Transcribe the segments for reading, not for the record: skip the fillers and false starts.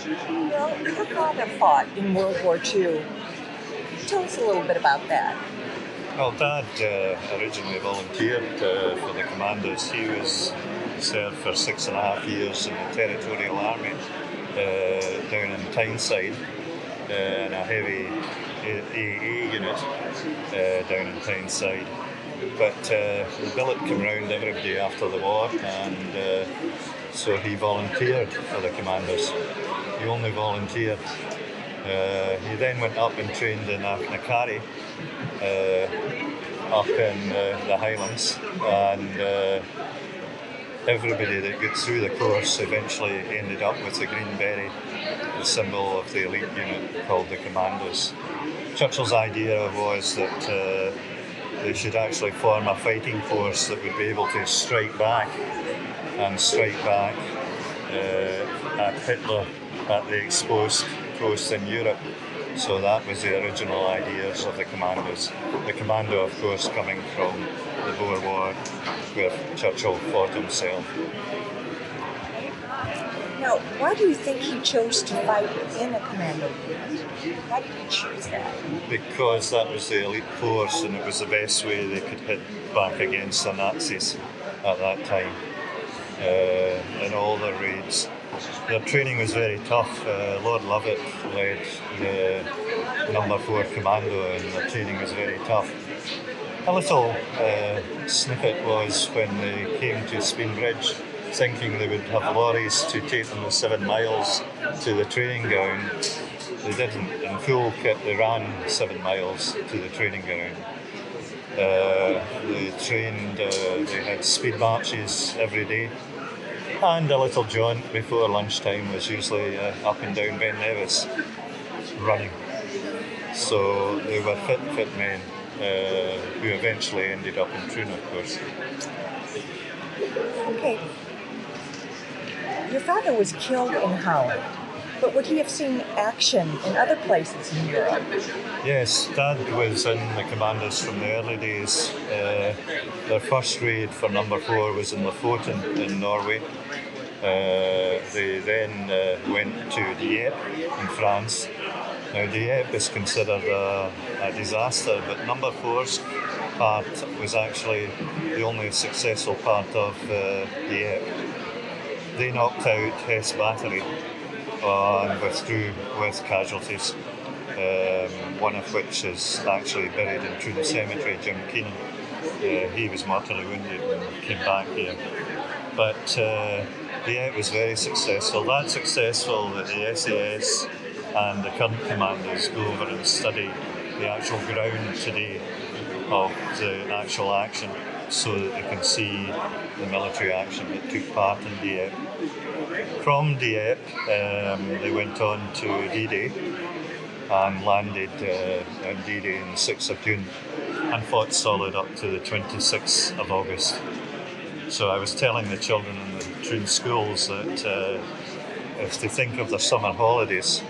Well, your father fought in World War II. Tell us a little bit about that. Well, Dad originally volunteered for the Commandos. He served for 6.5 years in the Territorial Army down in Tyneside in a heavy AA unit down in Tyneside. But the billet came round every day after the war, and so he volunteered for the Commandos. He only volunteered. He then went up and trained in Achnacarry, up in the Highlands, and everybody that got through the course eventually ended up with the green beret, the symbol of the elite unit called the Commandos. Churchill's idea was that they should actually form a fighting force that would be able to strike back at Hitler at the exposed coast in Europe. So that was the original ideas of the Commandos. The Commando, of course, coming from the Boer War, where Churchill fought himself. Now, why do you think he chose to fight in a commando unit? Why did he choose that? Because that was the elite force, and it was the best way they could hit back against the Nazis at that time in all their raids. Their training was very tough. Lord Lovett led the number 4 Commando, and the training was very tough. A little snippet was when they came to Spinbridge, thinking they would have lorries to take them the 7 miles to the training ground. They didn't. In full kit, they ran 7 miles to the training ground. They trained, they had speed marches every day, and a little jaunt before lunchtime was usually up and down Ben Nevis, running. So they were fit men, who eventually ended up in Troon, of course. Okay. Your father was killed in Holland, but would he have seen action in other places in Europe? Yes, Dad was in the Commandos from the early days. Their first raid for number 4 was in Lofoten in Norway. They then went to Dieppe in France. Now Dieppe is considered a disaster, but number 4's part was actually the only successful part of Dieppe. They knocked out Hess Battery and withdrew with casualties, one of which is actually buried in Troon Cemetery, Jim Keenan. He was mortally wounded and came back here. But Dieppe was very successful. That successful that the SAS and the current commandos go over and study the actual ground today of the actual action, so that they can see the military action that took part in Dieppe. From Dieppe, they went on to D-Day and landed on D-Day on the 6th of June and fought solid up to the 26th of August. So I was telling the children in the Troon schools that if they think of their summer holidays,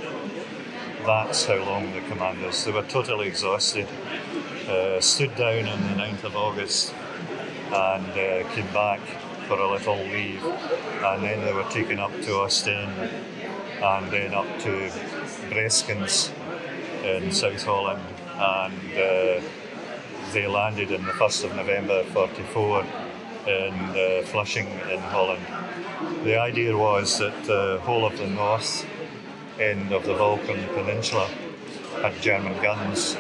that's how long the Commandos. They were totally exhausted. Stood down on the 9th of August and came back for a little leave, and then they were taken up to Ostend and then up to Breskens in South Holland, and they landed on the 1st of November 1944 in Flushing in Holland. The idea was that the whole of the north end of the Balkan Peninsula had German guns,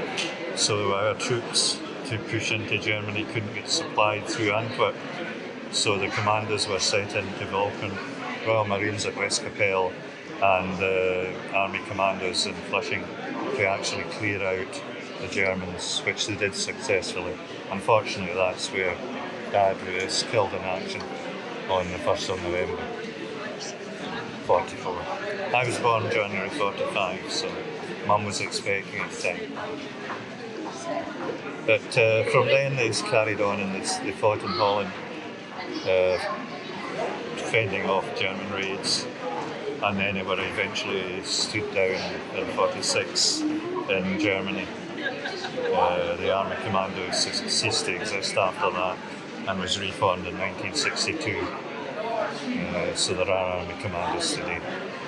so our troops to push into Germany couldn't get supplied through Antwerp. So the Commandos were sent into Balkan, Royal Marines at Westkapelle and the Army Commandos in Flushing to actually clear out the Germans, which they did successfully. Unfortunately, that's where Dad was killed in action on the 1st of November 1944. I was born January 1945, so Mum was expecting at the time. But from then they carried on and they fought in Holland, fending off German raids, and then they were eventually stood down in 1946 in Germany. The Army Commandos ceased to exist after that and was reformed in 1962. So there are Army Commandos today.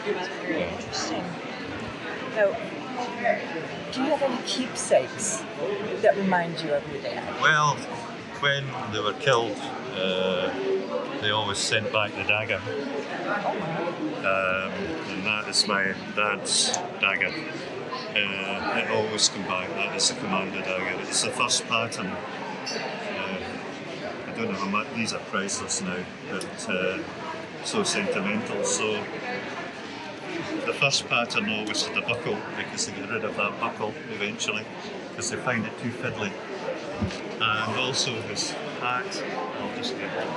Very interesting. Now, do you have any keepsakes that remind you of your dad? Well, when they were killed, they always sent back the dagger. And that is my dad's dagger. It always comes back. That is the commander dagger. It's the first pattern. I don't know how much, these are priceless now, but so sentimental. So the first pattern always had the buckle, because they get rid of that buckle eventually because they find it too fiddly. And also his hat, I'll just get it.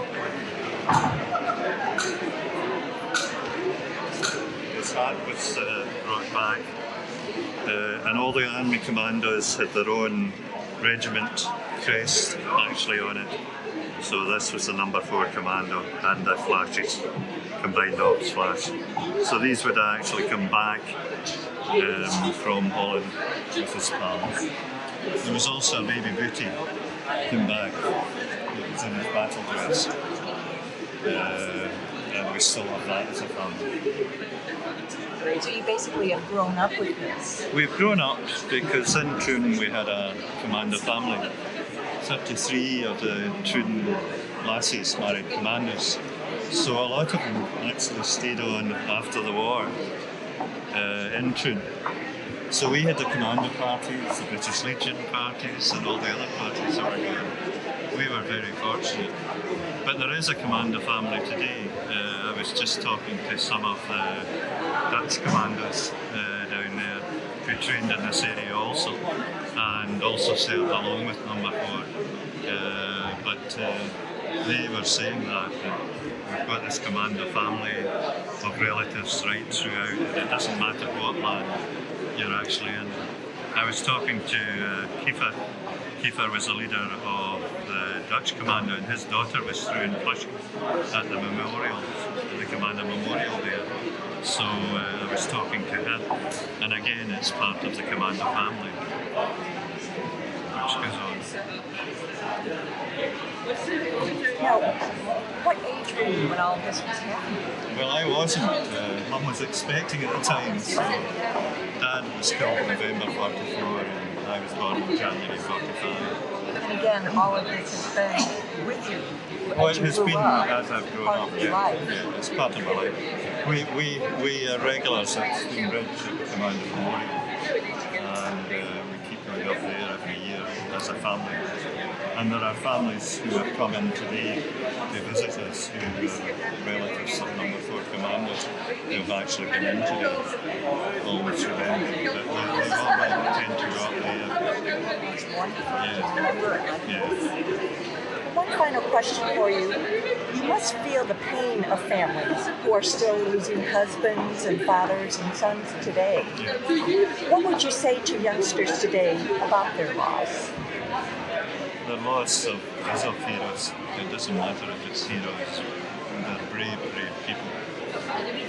His hat was brought back, and all the army commandos had their own regiment crest actually on it. So this was the number 4 commando and the flashes, combined ops flash. So these would actually come back from Holland with his pals. There was also a baby booty came back that was in his battle dress. And we still have that as a family. So you basically have grown up with this. We've grown up because in Troon we had a commander family. 33 of the Troon lassies married commanders. So a lot of them actually stayed on after the war in Troon. So we had the commander parties, the British Legion parties, and all the other parties that were going. We were very fortunate. But there is a commander family today. I was just talking to some of the Dutch commanders down there who trained in this area also, and also served along with number 4. But they were saying that we've got this commander family of relatives right throughout, and it doesn't matter what land you're actually in. I was talking to Kiefer. Kiefer was the leader of the Dutch commando, and his daughter was through in Flushing at the memorial, the commander memorial there. So I was talking to her, and again it's part of the commander family, which goes on. Now, what age were you when all this was happening? Well, I wasn't. Mum was expecting at the time, so Dad was killed in November 44 and I was born in January 45. And again, all of this has been with you. Well, as it you has grew been up, as I've grown part up, of your life. yeah, it's part of my life. We are regulars at Steambridge at the Commander Memorial, and we keep going up there every year as a family. And there are families who have come in today to visit us who are relatives of number 4 commanders who have actually been in today. Always remember that they all tend to go up there. It's wonderful Yeah. to remember it like Yeah. this. One final question for you. You must feel the pain of families who are still losing husbands and fathers and sons today. Yeah. What would you say to youngsters today about their loss? There are lots of heroes. It doesn't matter if it's heroes. They're brave, brave people.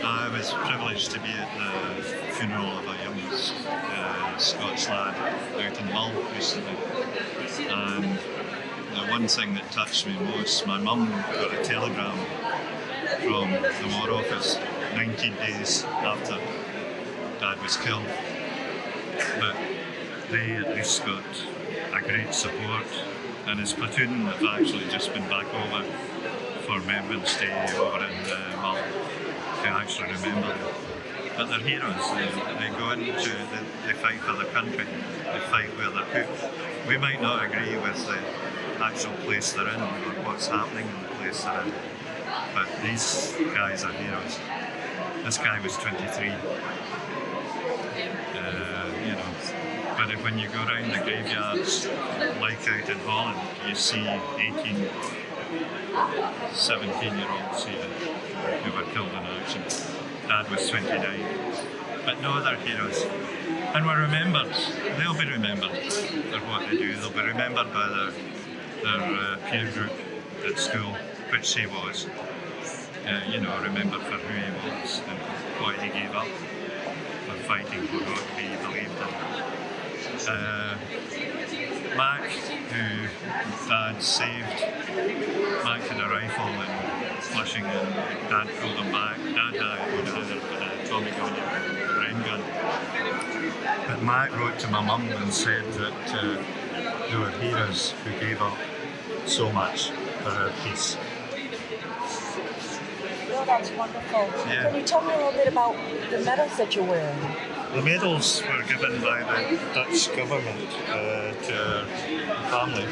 I was privileged to be at the funeral of a young Scots lad out in Mull recently. And the one thing that touched me most, my mum got a telegram from the War Office 19 days after Dad was killed. But they at least got a great support, and his platoon have actually just been back over for Remembrance Day over in Mull to actually remember them. But they're heroes. They go into, they fight for the country, they fight where they're put. We might not agree with the actual place they're in or what's happening in the place they're in, but these guys are heroes. This guy was 23. You know, but when you go around the graveyards, like out in Holland, you see 18, 17-year-olds here who were killed in action. Dad was 29. But no, they're heroes. And we're remembered. They'll be remembered for what they do. They'll be remembered by their peer group at school, which he was. You know, remembered for who he was and what he gave up for fighting for what he believed in. Mac, who Dad saved, Mac had a rifle in Flushing and Dad pulled him back. Dad died when I was Tommy gun, the rain gun. But Mac wrote to my mum and said that they were heroes who gave up so much for her peace. Oh, that's wonderful. Yeah. Can you tell me a little bit about the medals that you're wearing? The medals were given by the Dutch government to her family.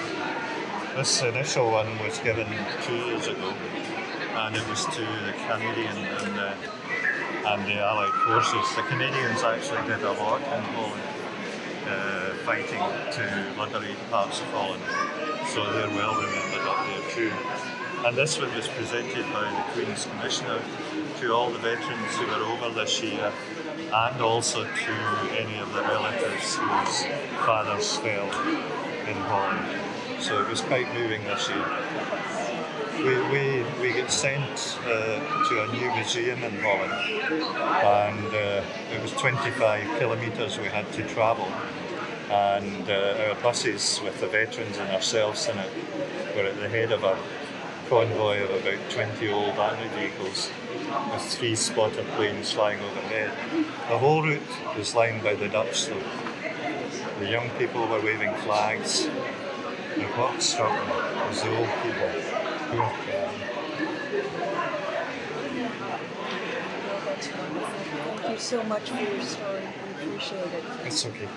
This initial one was given 2 years ago, and it was to the Canadian and the Allied forces. The Canadians actually did a lot in Holland, fighting to liberate parts of Holland, so they're well remembered up there too. And this one was presented by the Queen's Commissioner to all the veterans who were over this year, and also to any of the relatives whose fathers fell in Holland. So it was quite moving this year. We get sent to a new museum in Holland, and it was 25 kilometres we had to travel, and our buses with the veterans and ourselves in it were at the head of a convoy of about 20 old army vehicles with 3 spotter planes flying overhead. The whole route was lined by the Dutch, though. The young people were waving flags, and what struck me was the old people who were crying. That's wonderful. Thank you so much for your story. We appreciate it. It's okay.